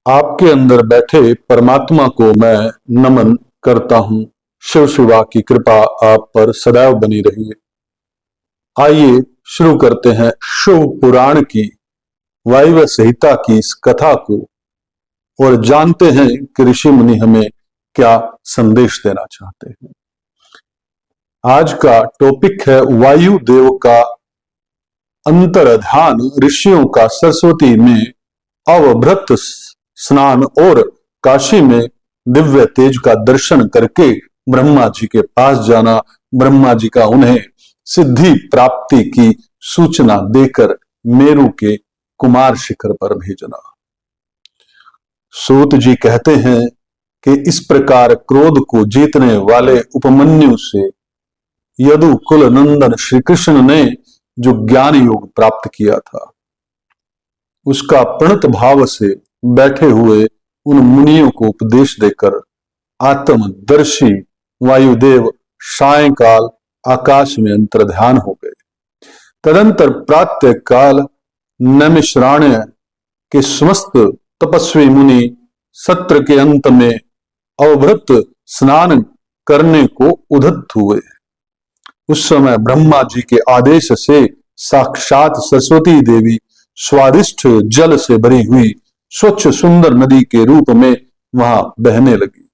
आपके अंदर बैठे परमात्मा को मैं नमन करता हूं। शिव शिवा की कृपा आप पर सदैव बनी रही। आइए शुरू करते हैं शिव पुराण की वायव्य संहिता की इस कथा को और जानते हैं कि ऋषि मुनि हमें क्या संदेश देना चाहते हैं। आज का टॉपिक है वायु देव का अंतर्ध्यान, ऋषियों का सरस्वती में अवभृत स्नान और काशी में दिव्य तेज का दर्शन करके ब्रह्मा जी के पास जाना, ब्रह्मा जी का उन्हें सिद्धि प्राप्ति की सूचना देकर मेरु के कुमार शिखर पर भेजना। सूत जी कहते हैं कि इस प्रकार क्रोध को जीतने वाले उपमन्यु से यदु कुल नंदन श्री कृष्ण ने जो ज्ञान योग प्राप्त किया था, उसका प्रणत भाव से बैठे हुए उन मुनियों को उपदेश देकर आत्मदर्शी वायुदेव सायंकाल आकाश में अंतर्ध्यान हो गए। तदंतर प्रातः काल नैमिषारण्य के समस्त तपस्वी मुनि सत्र के अंत में अवभृत स्नान करने को उद्यत हुए। उस समय ब्रह्मा जी के आदेश से साक्षात सरस्वती देवी स्वादिष्ट जल से भरी हुई स्वच्छ सुंदर नदी के रूप में वहां बहने लगी।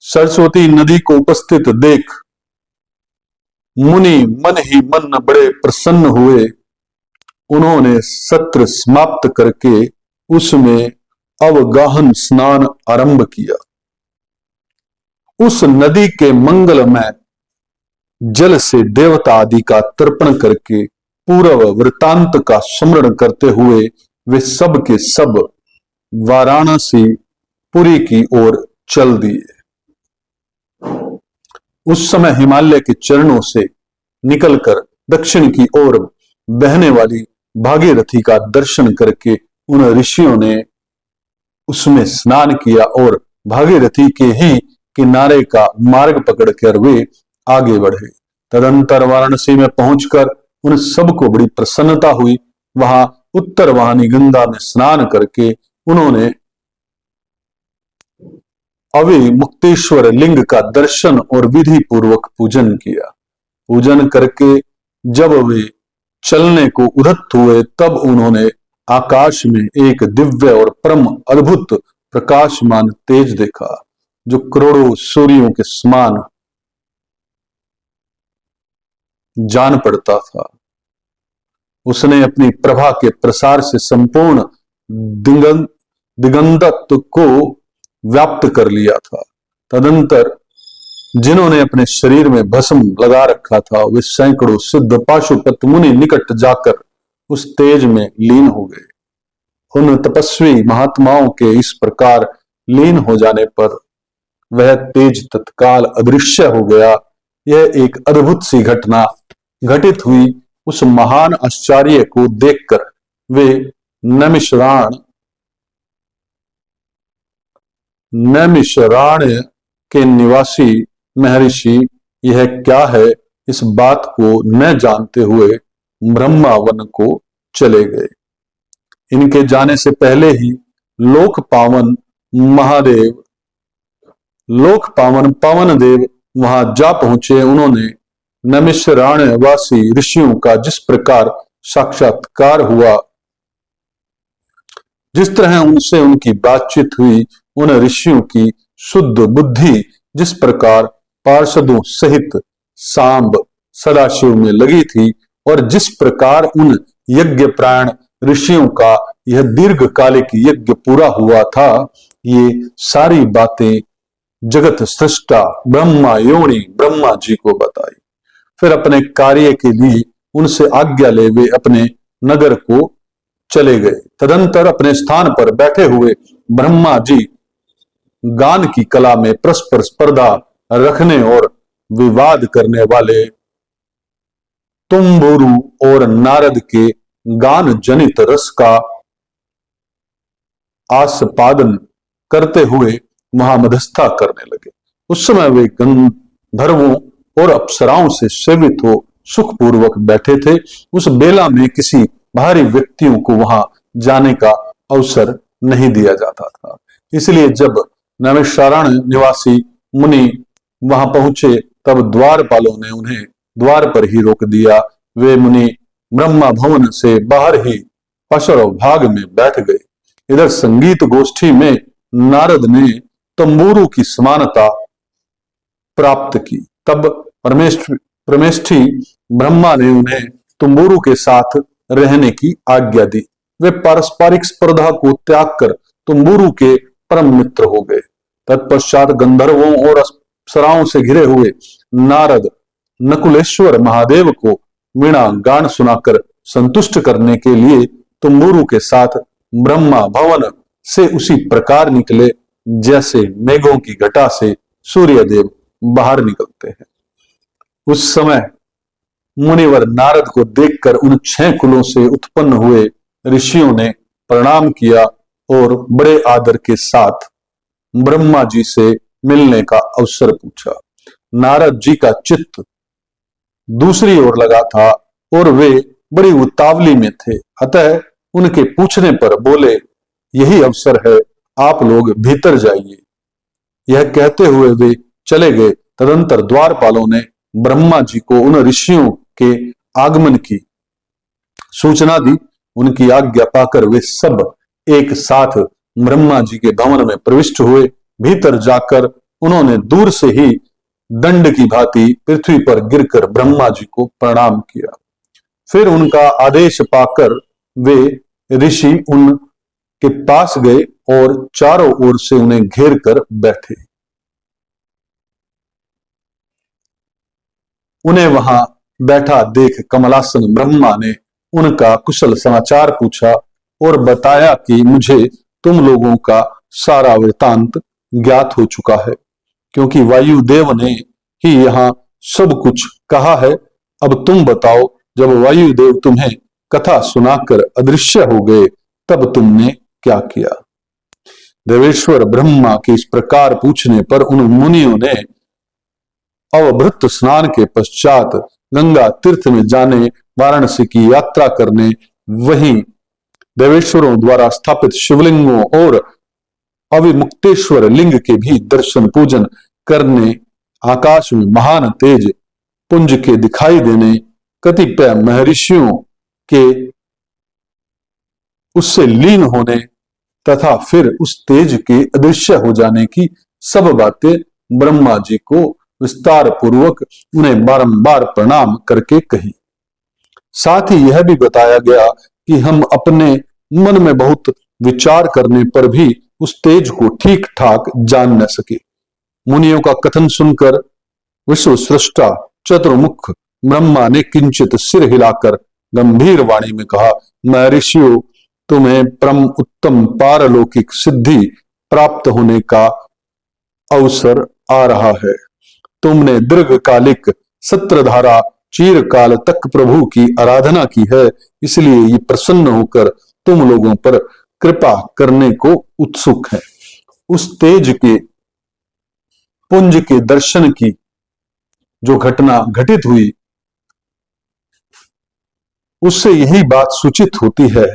सरस्वती नदी को उपस्थित देख मुनि मन ही मन बड़े प्रसन्न हुए। उन्होंने सत्र समाप्त करके उसमें अवगाहन स्नान आरंभ किया। उस नदी के मंगलमय जल से देवता आदि का तर्पण करके पूर्व वृतांत का स्मरण करते हुए वे सब के सब वाराणसी पुरी की ओर चल दिए। उस समय हिमालय के चरणों से निकलकर दक्षिण की ओर बहने वाली भागीरथी का दर्शन करके उन ऋषियों ने उसमें स्नान किया और भागीरथी के ही किनारे का मार्ग पकड़कर वे आगे बढ़े। तदंतर वाराणसी में पहुंचकर उन सबको बड़ी प्रसन्नता हुई। वहां उत्तर वाहिनी गंगा में स्नान करके उन्होंने अवि मुक्तेश्वर लिंग का दर्शन और विधि पूर्वक पूजन किया। पूजन करके जब वे चलने को उद्यत हुए, तब उन्होंने आकाश में एक दिव्य और परम अद्भुत प्रकाशमान तेज देखा, जो करोड़ों सूर्यों के समान जान पड़ता था। उसने अपनी प्रभा के प्रसार से संपूर्ण दिगंतत्व को व्याप्त कर लिया था। तदंतर जिन्होंने अपने शरीर में भस्म लगा रखा था, वे सैकड़ों सिद्ध पाशुपत मुनि निकट जाकर उस तेज में लीन हो गए। उन तपस्वी महात्माओं के इस प्रकार लीन हो जाने पर वह तेज तत्काल अदृश्य हो गया। यह एक अद्भुत सी घटना घटित हुई। उस महान आश्चर्य को देखकर वे नैमिषारण्य के निवासी महर्षि यह क्या है, इस बात को न जानते हुए ब्रह्मावन को चले गए। इनके जाने से पहले ही लोक पावन पावन देव वहां जा पहुंचे। उन्होंने नैमिषारण्य वासी ऋषियों का जिस प्रकार साक्षात्कार हुआ, जिस तरह उनसे उनकी बातचीत हुई, उन ऋषियों की शुद्ध बुद्धि जिस प्रकार पार्षदों सहित सांब सदाशिव में लगी थी और जिस प्रकार उन यज्ञ प्राण ऋषियों का यह दीर्घकालिक यज्ञ पूरा हुआ था, ये सारी बातें जगत सृष्टा ब्रह्मा योनि ब्रह्मा जी को बताई। फिर अपने कार्य के लिए उनसे आज्ञा ले वे अपने नगर को चले गए। तदंतर अपने स्थान पर बैठे हुए ब्रह्मा जी गान की कला में परस्पर स्पर्धा रखने और विवाद करने वाले तुम्बुरु और नारद के गान जनित रस का आस्वादन करते हुए वहां मध्यस्थता करने लगे। उस समय वे गंधर्वों और अप्सराओं से सेवित हो सुखपूर्वक बैठे थे। उस बेला में किसी बाहरी व्यक्तियों को वहां जाने का अवसर नहीं दिया जाता था। इसलिए जब नैमिषारण्य निवासी मुनि वहां पहुंचे तब द्वारपालों ने उन्हें द्वार पर ही रोक दिया। वे मुनि ब्रह्मा भवन से बाहर ही पशर भाग में बैठ गए। इधर संगीत गोष्ठी में नारद ने तंबूरू की समानता प्राप्त की। तब परमेष्ठी ब्रह्मा ने उन्हें तंबूरू के साथ रहने की आज्ञा दी। वे पारस्परिक स्पर्धा को त्याग कर तंबूरू के परम मित्र हो गए। तत्पश्चात गंधर्वों और अप्सराओं से घिरे हुए नारद नकुलेश्वर महादेव को वीणा गान सुनाकर संतुष्ट करने के लिए तंबूरू के साथ ब्रह्मा भवन से उसी प्रकार निकले जैसे मेघों की घटा से सूर्यदेव बाहर निकलते हैं। उस समय मुनिवर नारद को देखकर उन 6 कुलों से उत्पन्न हुए ऋषियों ने प्रणाम किया और बड़े आदर के साथ ब्रह्मा जी से मिलने का अवसर पूछा। नारद जी का चित्त दूसरी ओर लगा था और वे बड़ी उतावली में थे, अतः उनके पूछने पर बोले, यही अवसर है, आप लोग भीतर जाइए। यह कहते हुए वे चले गए। तदंतर द्वारपालों ने ब्रह्मा जी को उन ऋषियों के आगमन की सूचना दी। उनकी आज्ञा पाकर वे सब एक साथ ब्रह्मा जी के भवन में प्रविष्ट हुए। भीतर जाकर उन्होंने दूर से ही दंड की भांति पृथ्वी पर गिरकर ब्रह्मा जी को प्रणाम किया। फिर उनका आदेश पाकर वे ऋषि उनके पास गए और चारों ओर से उन्हें घेर कर बैठे। उन्हें वहां बैठा देख कमलासन ब्रह्मा ने उनका कुशल समाचार पूछा और बताया कि मुझे तुम लोगों का सारा वृतांत ज्ञात हो चुका है, क्योंकि वायुदेव ने ही यहाँ सब कुछ कहा है। अब तुम बताओ, जब वायुदेव तुम्हें कथा सुनाकर अदृश्य हो गए तब तुमने क्या किया? देवेश्वर ब्रह्मा के इस प्रकार पूछने पर उन मुनियों ने अवभृत स्नान के पश्चात गंगा तीर्थ में जाने, वाराणसी की यात्रा करने, वहीं देवेश्वरों द्वारा स्थापित शिवलिंगों और अविमुक्तेश्वर लिंग के भी दर्शन पूजन करने, आकाश में महान तेज पुंज के दिखाई देने, कतिपय महर्षियों के उससे लीन होने तथा फिर उस तेज के अदृश्य हो जाने की सब बातें ब्रह्मा जी को विस्तार पूर्वक उन्हें बारंबार प्रणाम करके कही। साथ ही यह भी बताया गया कि हम अपने मन में बहुत विचार करने पर भी उस तेज को ठीक ठाक जान न सके। मुनियों का कथन सुनकर विश्व सृष्टा चतुर्मुख ब्रह्मा ने किंचित सिर हिलाकर गंभीर वाणी में कहा, महर्षियों, तुम्हें परम उत्तम पारलौकिक सिद्धि प्राप्त होने का अवसर आ रहा है। तुमने दीर्घकालिक सत्रधारा चिरकाल तक प्रभु की आराधना की है, इसलिए ये प्रसन्न होकर तुम लोगों पर कृपा करने को उत्सुक है। उस तेज के पुंज के दर्शन की जो घटना घटित हुई उससे यही बात सूचित होती है।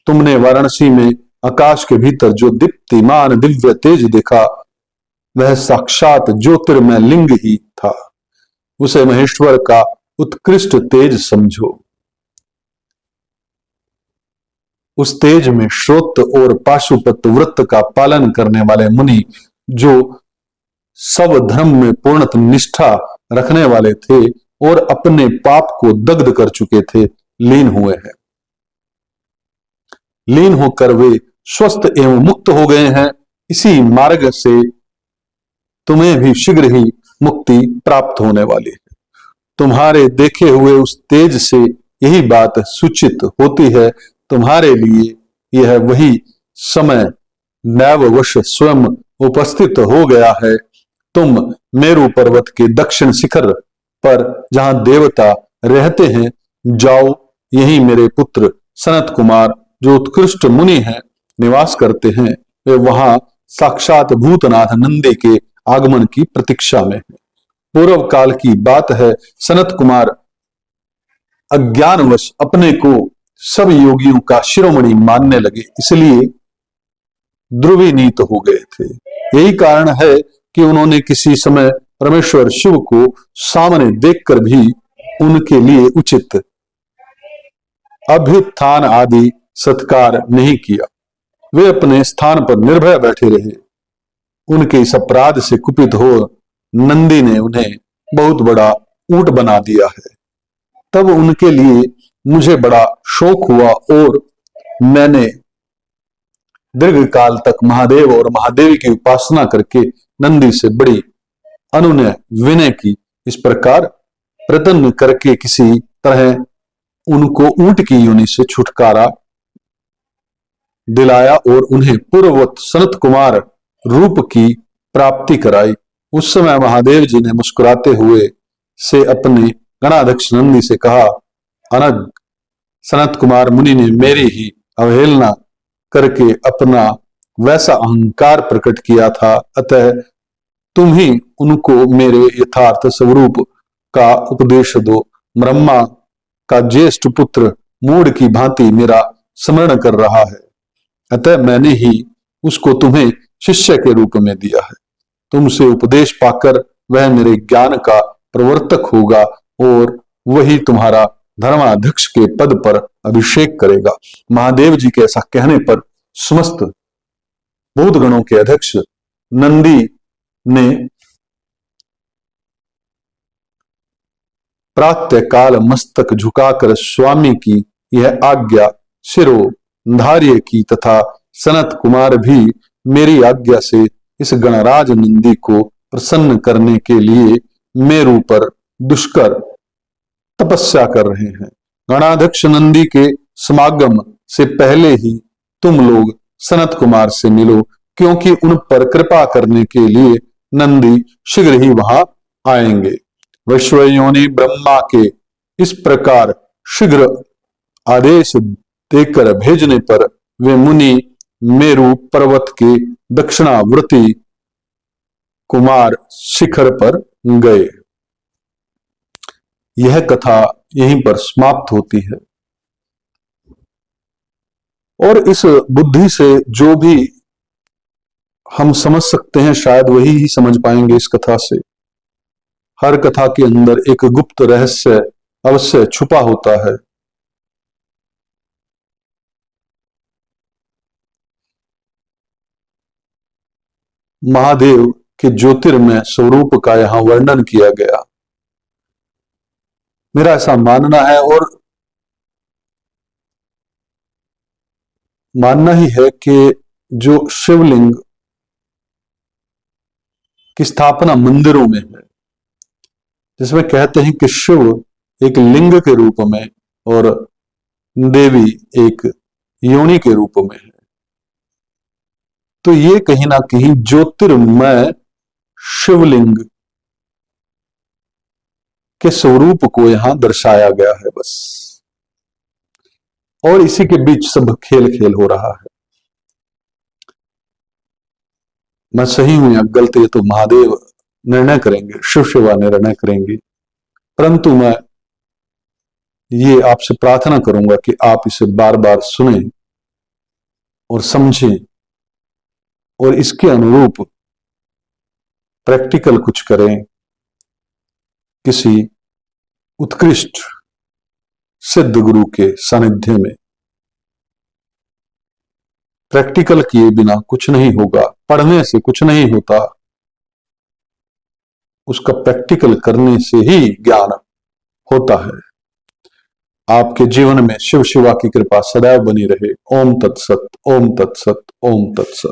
तुमने वाराणसी में आकाश के भीतर जो दीप्तिमान दिव्य तेज देखा वह साक्षात ज्योतिर्मय लिंग ही था। उसे महेश्वर का उत्कृष्ट तेज समझो। उस तेज में श्रोत और पाशुपत व्रत का पालन करने वाले मुनि जो सब धर्म में पूर्णतः निष्ठा रखने वाले थे और अपने पाप को दग्ध कर चुके थे, लीन हुए हैं। लीन होकर वे स्वस्थ एवं मुक्त हो गए हैं। इसी मार्ग से तुम्हें भी शीघ्र ही मुक्ति प्राप्त होने वाली है। तुम्हारे देखे हुए उस तेज से यही बात सूचित होती है। तुम्हारे लिए यह वही समय नैववश स्वयं उपस्थित हो गया है। तुम मेरु पर्वत के दक्षिण शिखर पर जहां देवता रहते हैं जाओ। यही मेरे पुत्र सनत कुमार जो उत्कृष्ट मुनि हैं निवास करते हैं। वे वहां साक्षात भूतनाथ नंदी के आगमन की प्रतीक्षा में है। पूर्व काल की बात है, सनत कुमार अज्ञानवश अपने को सब योगियों का शिरोमणि मानने लगे, इसलिए ध्रुवीनीत हो गए थे। यही कारण है कि उन्होंने किसी समय परमेश्वर शिव को सामने देखकर भी उनके लिए उचित अभ्युत्थान आदि सत्कार नहीं किया। वे अपने स्थान पर निर्भय बैठे रहे। उनके इस अपराध से कुपित हो नंदी ने उन्हें बहुत बड़ा ऊंट बना दिया है। तब उनके लिए मुझे बड़ा शोक हुआ और मैंने दीर्घ काल तक महादेव और महादेवी की उपासना करके नंदी से बड़ी अनुनय विनय की। इस प्रकार प्रयत्न करके किसी तरह उनको ऊंट की योनि से छुटकारा दिलाया और उन्हें पूर्ववत सनत कुमार रूप की प्राप्ति कराई। उस समय महादेव जी ने मुस्कुराते हुए से अपने गणाध्यक्ष नंदी से कहा, अनग सनत कुमार मुनि ने मेरी ही अवहेलना करके अपना वैसा अहंकार प्रकट किया था, अतः तुम ही उनको मेरे यथार्थ स्वरूप का उपदेश दो। ब्रह्मा का ज्येष्ठ पुत्र मूढ़ की भांति मेरा स्मरण कर रहा है, अतः मैंने ही उसको तुम्हें शिष्य के रूप में दिया है। तुमसे उपदेश पाकर वह मेरे ज्ञान का प्रवर्तक होगा और वही तुम्हारा धर्माध्यक्ष के पद पर अभिषेक करेगा। महादेव जी के ऐसा कहने पर समस्त भूत गणों के अध्यक्ष नंदी ने प्रातः काल मस्तक झुकाकर स्वामी की यह आज्ञा शिरोधार्य की तथा सनत कुमार भी मेरी आज्ञा से इस गणराज नंदी को प्रसन्न करने के लिए मेरु पर दुष्कर तपस्या कर रहे हैं। गणाध्यक्ष नंदी के समागम से पहले ही तुम लोग सनत कुमार से मिलो, क्योंकि उन पर कृपा करने के लिए नंदी शीघ्र ही वहां आएंगे। विश्वयोनि ब्रह्मा के इस प्रकार शीघ्र आदेश देकर भेजने पर वे मुनि मेरु पर्वत के दक्षिणावर्ती कुमार शिखर पर गए। यह कथा यहीं पर समाप्त होती है और इस बुद्धि से जो भी हम समझ सकते हैं शायद वही ही समझ पाएंगे इस कथा से। हर कथा के अंदर एक गुप्त रहस्य अवश्य छुपा होता है। महादेव के ज्योतिर्मय स्वरूप का यहां वर्णन किया गया। मेरा ऐसा मानना है और मानना ही है कि जो शिवलिंग की स्थापना मंदिरों में है, जिसमें कहते हैं कि शिव एक लिंग के रूप में और देवी एक योनि के रूप में है, तो ये कहीं ना कहीं ज्योतिर्मय शिवलिंग के स्वरूप को यहां दर्शाया गया है बस। और इसी के बीच सब खेल खेल हो रहा है। मैं सही हूं या गलत ये तो महादेव निर्णय करेंगे, शिव शिवा निर्णय करेंगे, परंतु मैं ये आपसे प्रार्थना करूंगा कि आप इसे बार बार सुने और समझें और इसके अनुरूप प्रैक्टिकल कुछ करें। किसी उत्कृष्ट सिद्ध गुरु के सानिध्य में प्रैक्टिकल किए बिना कुछ नहीं होगा। पढ़ने से कुछ नहीं होता, उसका प्रैक्टिकल करने से ही ज्ञान होता है। आपके जीवन में शिव शिवा की कृपा सदैव बनी रहे। ओम तत्सत, ओम तत्सत, ओम तत्सत।